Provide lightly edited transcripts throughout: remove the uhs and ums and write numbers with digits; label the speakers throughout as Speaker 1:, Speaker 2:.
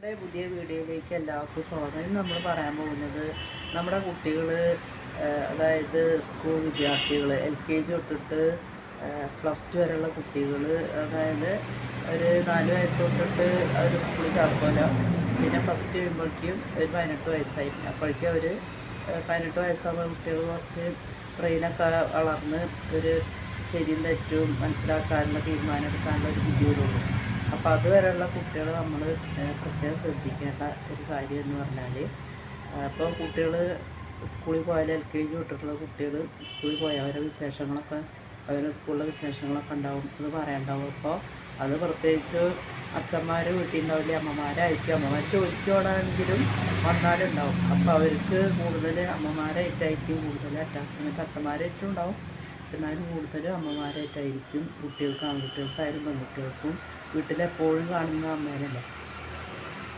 Speaker 1: പുതിയ വീഡിയോയിലേക്ക് എല്ലാവർക്കും സ്വാഗതം. നമ്മൾ പറയാൻ പോകുന്നത് നമ്മുടെ കുട്ടികൾ, അതായത് സ്കൂൾ വിദ്യാർത്ഥികൾ, LKG തൊട്ടിട്ട് +2 വരെയുള്ള കുട്ടികൾ, അതായത് ഒരു 4 വയസ്സ് തൊട്ടിട്ട് അവർ സ്കൂളിൽ ചേർക്കുമല്ലോ. പിന്നെ ഫസ്റ്റ് കഴിയുമ്പോഴേക്കും ഒരു 18 വയസ്സായി. അപ്പോഴേക്കും അവർ 18 വയസ്സാകുമ്പോൾ കുട്ടികൾ കുറച്ച് ബ്രെയിനൊക്കെ വളർന്ന് ഒരു ശരിയും തെറ്റും മനസ്സിലാക്കാനുള്ള, തീരുമാനം എടുക്കാനുള്ള ഒരു ബുദ്ധി വരുള്ളൂ. അപ്പോൾ അതുവരെയുള്ള കുട്ടികൾ നമ്മൾ പ്രത്യേകം ശ്രദ്ധിക്കേണ്ട ഒരു കാര്യം എന്ന് പറഞ്ഞാൽ, അപ്പോൾ കുട്ടികൾ സ്കൂളിൽ പോയാൽ LKG തൊട്ടിട്ടുള്ള കുട്ടികൾ സ്കൂളിൽ പോയാൽ അവരുടെ വിശേഷങ്ങളൊക്കെ, അവരുടെ സ്കൂളിലെ വിശേഷങ്ങളൊക്കെ ഉണ്ടാവും, അത് പറയണ്ടാവും. അപ്പോൾ അത് പ്രത്യേകിച്ച് അച്ഛന്മാർ വീട്ടിൽ ഉണ്ടാവില്ലേ, അമ്മമാരായിരിക്കും. അമ്മമാർ ജോലിക്ക് പോകണമെങ്കിലും വന്നാലുണ്ടാവും. അപ്പോൾ അവർക്ക് കൂടുതൽ അമ്മമാരായിട്ടായിരിക്കും കൂടുതൽ അറ്റാച്ച്മെൻറ്റ്. അച്ഛന്മാരായിട്ടും ഉണ്ടാവും, എന്നാലും കൂടുതൽ അമ്മമാരായിട്ടായിരിക്കും. കുട്ടികൾക്ക്, ആൺകുട്ടികൾക്കായാലും പെൺകുട്ടികൾക്കും വീട്ടിലെപ്പോഴും കാണുന്ന അമ്മേനല്ലേ.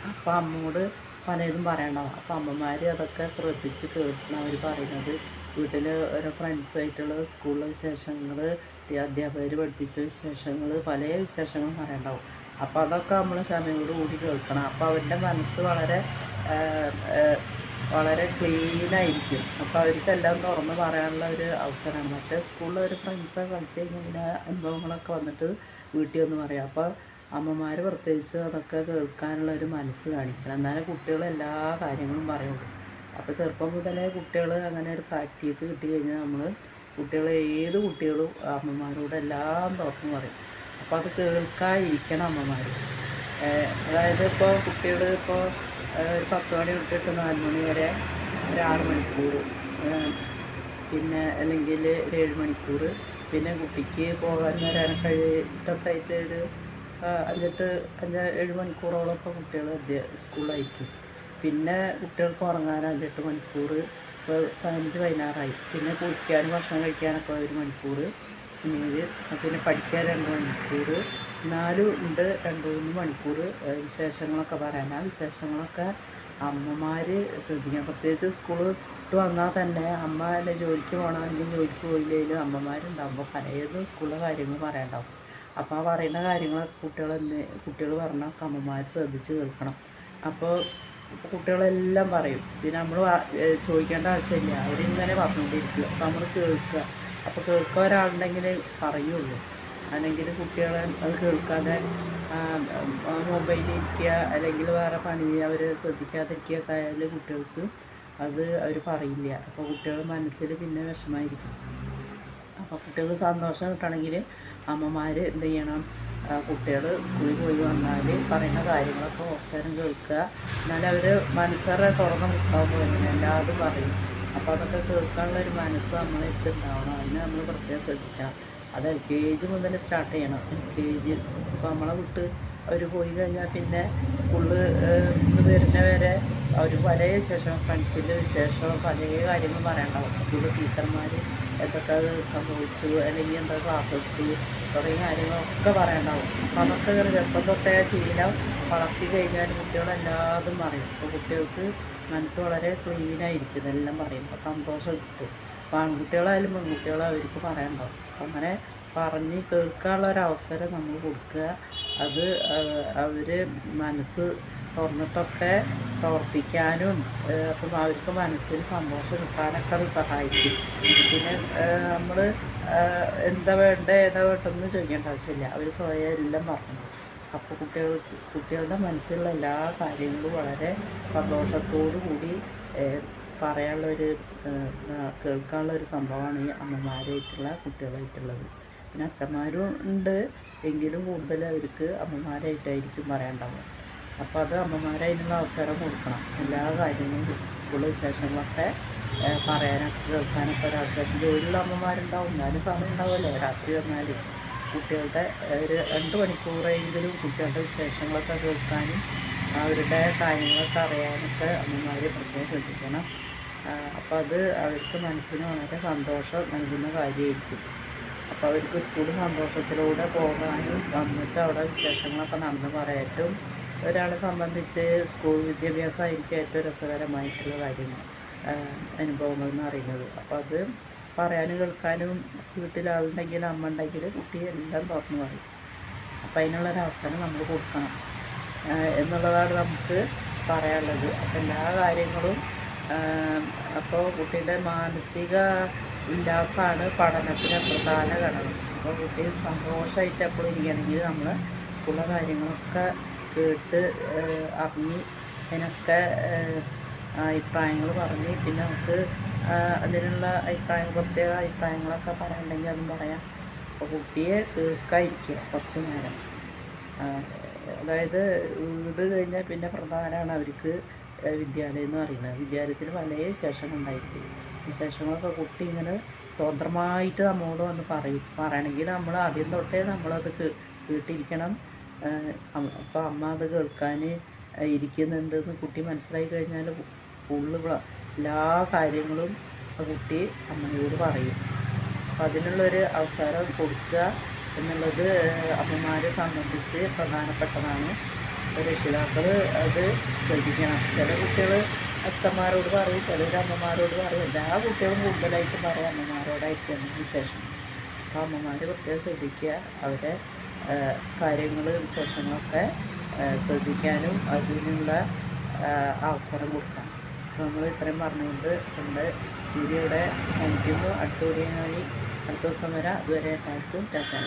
Speaker 1: അപ്പോൾ അമ്മയോട് പലതും പറയണ്ടാവും. അപ്പോൾ അമ്മമാർ അതൊക്കെ ശ്രദ്ധിച്ച് കേൾക്കണം. അവർ പറയുന്നത് വീട്ടിൽ ഓരോ ഫ്രണ്ട്സായിട്ടുള്ള സ്കൂളിലെ വിശേഷങ്ങൾ, അധ്യാപകർ പഠിപ്പിച്ച വിശേഷങ്ങൾ, പല വിശേഷങ്ങളും പറയണ്ടാവും. അപ്പോൾ അതൊക്കെ നമ്മൾ ക്ഷമയോട് കൂടി കേൾക്കണം. അപ്പോൾ അവരുടെ മനസ്സ് വളരെ ക്ലീനായിരിക്കും. അപ്പോൾ അവർക്കെല്ലാം തുറന്ന് പറയാനുള്ള ഒരു അവസരമാണ്. മറ്റേ സ്കൂളിൽ ഒരു ഫ്രണ്ട്സൊക്കെ കളിച്ച് കഴിഞ്ഞാൽ അനുഭവങ്ങളൊക്കെ വന്നിട്ട് വീട്ടിൽ ഒന്ന് പറയാം. അപ്പോൾ അമ്മമാർ പ്രത്യേകിച്ച് അതൊക്കെ കേൾക്കാനുള്ള ഒരു മനസ്സ് കാണിക്കണം, എന്നാലേ കുട്ടികൾ എല്ലാ കാര്യങ്ങളും പറയുള്ളൂ. അപ്പോൾ ചെറുപ്പം മുതലേ കുട്ടികൾ അങ്ങനെ ഒരു പ്രാക്ടീസ് കിട്ടി കഴിഞ്ഞാൽ കുട്ടികൾ, ഏത് കുട്ടികളും അമ്മമാരോട് എല്ലാം തുറന്ന് പറയും. അപ്പോൾ അത് കേൾക്കാതിരിക്കണം അമ്മമാർ. അതായത് ഇപ്പോൾ കുട്ടികൾ ഒരു 10 മണി തൊട്ടിട്ട് 4 മണി വരെ ഒരു 6 മണിക്കൂർ, പിന്നെ അല്ലെങ്കിൽ ഒരു 7 മണിക്കൂർ, പിന്നെ കുട്ടിക്ക് പോകാൻ വരാനൊക്കെ ആയിട്ട് ഒരു 5-7 മണിക്കൂറോളം ഇപ്പോൾ കുട്ടികൾ സ്കൂളിലായിരിക്കും. പിന്നെ കുട്ടികൾക്ക് ഉറങ്ങാൻ 5-8 മണിക്കൂർ, ഇപ്പോൾ 15-16 പിന്നെ കുളിക്കാനും ഭക്ഷണം കഴിക്കാനൊക്കെ 1 മണിക്കൂർ, പിന്നെ പഠിക്കാൻ 2 മണിക്കൂർ, 4 ഉണ്ട് 2-3 മണിക്കൂർ വിശേഷങ്ങളൊക്കെ പറയാൻ. ആ വിശേഷങ്ങളൊക്കെ അമ്മമാർ ശ്രദ്ധിക്കണം. പ്രത്യേകിച്ച് സ്കൂൾ വിട്ട് വന്നാൽ തന്നെ അമ്മ അല്ലെ ജോലിക്ക് പോകണമെങ്കിൽ ജോലിക്ക് പോയില്ലെങ്കിലും അമ്മമാരുണ്ടാകുമ്പോൾ പലതും സ്കൂളിലെ കാര്യങ്ങൾ പറയണ്ടാവും. അപ്പോൾ ആ പറയുന്ന കാര്യങ്ങളൊക്കെ കുട്ടികൾ പറഞ്ഞാൽ അമ്മമാർ ശ്രദ്ധിച്ച് കേൾക്കണം. അപ്പോൾ കുട്ടികളെല്ലാം പറയും. പിന്നെ നമ്മൾ ചോദിക്കേണ്ട ആവശ്യമില്ല, അവരിങ്ങനെ പറഞ്ഞുകൊണ്ടിരിക്കുക. അപ്പോൾ നമ്മൾ കേൾക്കുക. അപ്പോൾ കേൾക്കാൻ ഒരാളുണ്ടെങ്കിൽ പറയുള്ളൂ. അല്ലെങ്കിൽ കുട്ടികൾ അത് കേൾക്കാതെ മൊബൈലിരിക്കുക, അല്ലെങ്കിൽ വേറെ പണി അവർ ശ്രദ്ധിക്കാതിരിക്കുകയൊക്കെ ആയാൽ കുട്ടികൾക്ക് അത് അവർ പറയില്ല. അപ്പോൾ കുട്ടികൾ മനസ്സിൽ പിന്നെ വിഷമമായിരിക്കും. അപ്പോൾ കുട്ടികൾ സന്തോഷം കിട്ടണമെങ്കിൽ അമ്മമാർ എന്ത് ചെയ്യണം, കുട്ടികൾ സ്കൂളിൽ പോയി വന്നാൽ പറയുന്ന കാര്യങ്ങളൊക്കെ കുറച്ച് നേരം കേൾക്കുക. എന്നാലും അവർ മനസ്സേറെ തുറന്ന പുസ്തകം പോലെ എല്ലാതും പറയും. അപ്പോൾ അതൊക്കെ കേൾക്കാനുള്ളൊരു മനസ്സ് നമ്മളെടുത്ത് ഉണ്ടാവണം. അതിന് നമ്മൾ പ്രത്യേകം ശ്രദ്ധിക്കണം. അത് LKG മുതൽ സ്റ്റാർട്ട് ചെയ്യണം. LKG ഇപ്പോൾ നമ്മളെ വിട്ട് അവർ പോയി കഴിഞ്ഞാൽ പിന്നെ സ്കൂളിൽ വരുന്ന വരെ അവർ പല വിശേഷം, ഫ്രണ്ട്സിൻ്റെ വിശേഷം, പല കാര്യങ്ങളും പറയണ്ടാവും. സ്കൂളിൽ ടീച്ചർമാർ എന്തൊക്കെ സംഭവിച്ചു, അല്ലെങ്കിൽ എന്താ ക്ലാസ് എടുത്തു, തുടങ്ങിയ കാര്യങ്ങളൊക്കെ പറയണ്ടാവും. അപ്പോൾ അതൊക്കെ ചെറുപ്പം തൊട്ടേ ശീലം വളർത്തി കഴിഞ്ഞാൽ കുട്ടികളെല്ലാതും പറയും. അപ്പോൾ കുട്ടികൾക്ക് മനസ്സ് വളരെ ക്ലീനായിരിക്കും. ഇതെല്ലാം പറയുമ്പോൾ സന്തോഷം കിട്ടും. അപ്പോൾ ആൺകുട്ടികളായാലും പെൺകുട്ടികളും അവർക്ക് പറയണ്ടാവും. അപ്പം അങ്ങനെ പറഞ്ഞ് കേൾക്കാനുള്ളൊരവസരം നമ്മൾ കൊടുക്കുക. അത് അവർ മനസ്സ് തുറന്നിട്ടൊക്കെ പ്രവർത്തിക്കാനും, അപ്പം അവർക്ക് മനസ്സിന് സന്തോഷം കിട്ടാനൊക്കെ അത് സഹായിക്കും. പിന്നെ നമ്മൾ എന്താ വേണ്ടത് ഏതാ വേണ്ടതെന്ന് ചോദിക്കേണ്ട ആവശ്യമില്ല, അവർ സ്വയം എല്ലാം പറഞ്ഞു. അപ്പോൾ കുട്ടികളുടെ മനസ്സിലുള്ള എല്ലാ കാര്യങ്ങളും വളരെ സന്തോഷത്തോടു കൂടി പറയാനുള്ളൊരു, കേൾക്കാനുള്ളൊരു സംഭവമാണ് ഈ അമ്മമാരായിട്ടുള്ള കുട്ടികളായിട്ടുള്ളത്. പിന്നെ അച്ഛന്മാരും ഉണ്ട്, എങ്കിലും കൂടുതൽ അവർക്ക് അമ്മമാരായിട്ടായിരിക്കും പറയണ്ടാവുക. അപ്പോൾ അത് അമ്മമാരതിനുള്ള അവസരം കൊടുക്കണം. എല്ലാ കാര്യങ്ങളും സ്കൂൾ വിശേഷങ്ങളൊക്കെ പറയാനൊക്കെ കേൾക്കാനൊക്കെ ഒരവസരം. ജോലിയുള്ള അമ്മമാരുണ്ടാവും, എന്നാലും സമയം ഉണ്ടാവുമല്ലോ. രാത്രി വന്നാൽ കുട്ടികളുടെ ഒരു 2 മണിക്കൂറെങ്കിലും കുട്ടികളുടെ വിശേഷങ്ങളൊക്കെ കേൾക്കാനും അവരുടെ കാര്യങ്ങളൊക്കെ അറിയാനൊക്കെ അമ്മമാർ പ്രത്യേകം ശ്രദ്ധിക്കണം. അപ്പോൾ അത് അവർക്ക് മനസ്സിന് വളരെ സന്തോഷം നൽകുന്ന കാര്യമായിരിക്കും. അപ്പോൾ അവർക്ക് സ്കൂളിൽ സന്തോഷത്തിലൂടെ പോകാനും വന്നിട്ട് അവിടെ വിശേഷങ്ങളൊക്കെ നടന്ന് പറയാനും, ഒരാളെ സംബന്ധിച്ച് സ്കൂൾ വിദ്യാഭ്യാസമായിരിക്കും ഏറ്റവും രസകരമായിട്ടുള്ള കാര്യങ്ങൾ, അനുഭവങ്ങൾ എന്ന് പറയുന്നത്. അപ്പോൾ അത് പറയാനും കേൾക്കാനും വീട്ടിലാളുണ്ടെങ്കിൽ, അമ്മ ഉണ്ടെങ്കിൽ കുട്ടി എല്ലാം തുറന്നു പറയും. അപ്പോൾ അതിനുള്ളൊരവസരം നമ്മൾ കൊടുക്കണം. എന്നുള്ളതാണ് നമുക്ക് പറയാനുള്ളത്. അപ്പോൾ എല്ലാ കാര്യങ്ങളും അപ്പോൾ കുട്ടിയുടെ മാനസിക ഉല്ലാസമാണ് പഠനത്തിന് പ്രധാന ഘടകം. അപ്പോൾ കുട്ടി സന്തോഷമായിട്ട് എപ്പോഴും ഇരിക്കുകയാണെങ്കിൽ നമ്മൾ സ്കൂളിലെ കാര്യങ്ങളൊക്കെ കേട്ട് അറിഞ്ഞ് അതിനൊക്കെ അഭിപ്രായങ്ങൾ പറഞ്ഞ് പിന്നെ നമുക്ക് അതിനുള്ള പ്രത്യേക അഭിപ്രായങ്ങളൊക്കെ പറയാനുണ്ടെങ്കിൽ അതും പറയാം. അപ്പോൾ കുട്ടിയെ കേൾക്കാതിരിക്കുക കുറച്ച് നേരം. അതായത് വീട് കഴിഞ്ഞാൽ പിന്നെ പ്രധാനമാണ് അവർക്ക് വിദ്യാലയം എന്ന് പറയുന്നത്. വിദ്യാലയത്തിൽ പല വിശേഷങ്ങളുണ്ടായിരിക്കും. വിശേഷങ്ങളൊക്കെ കുട്ടി ഇങ്ങനെ സ്വതന്ത്രമായിട്ട് നമ്മോട് വന്ന് പറയണമെങ്കിൽ നമ്മൾ ആദ്യം തൊട്ടേ നമ്മളത് കേട്ടിരിക്കണം. അപ്പോൾ അമ്മ അത് കേൾക്കാൻ ഇരിക്കുന്നുണ്ടെന്ന് കുട്ടി മനസ്സിലാക്കി കഴിഞ്ഞാൽ എല്ലാ കാര്യങ്ങളും കുട്ടി അമ്മയോട് പറയും. അപ്പം അതിനുള്ളൊരു അവസരം കൊടുക്കുക എന്നുള്ളത് അമ്മമാരെ സംബന്ധിച്ച് പ്രധാനപ്പെട്ടതാണ്. രക്ഷിതാക്കൾ അത് ശ്രദ്ധിക്കണം. ചില കുട്ടികൾ അച്ഛന്മാരോട് പറയും, ചിലർ അമ്മമാരോട് പറയും. എല്ലാ കുട്ടികളും കൂടുതലായിട്ട് പറയും അമ്മമാരോടായിരിക്കും വിശേഷം. അപ്പോൾ അമ്മമാർ പ്രത്യേകം ശ്രദ്ധിക്കുക. അവരെ കാര്യങ്ങൾ വിശേഷങ്ങളൊക്കെ ശ്രദ്ധിക്കാനും അതിനുള്ള അവസരം കൊടുക്കാം. നമ്മൾ ഇത്രയും പറഞ്ഞുകൊണ്ട് നമ്മുടെ വീഡിയോയുടെ അവസാനിക്കുന്നു. അടുത്ത വീഡിയോയുമായി അടുത്ത ദിവസം വരാം. അതുവരെ എല്ലാവർക്കും ടാറ്റാ.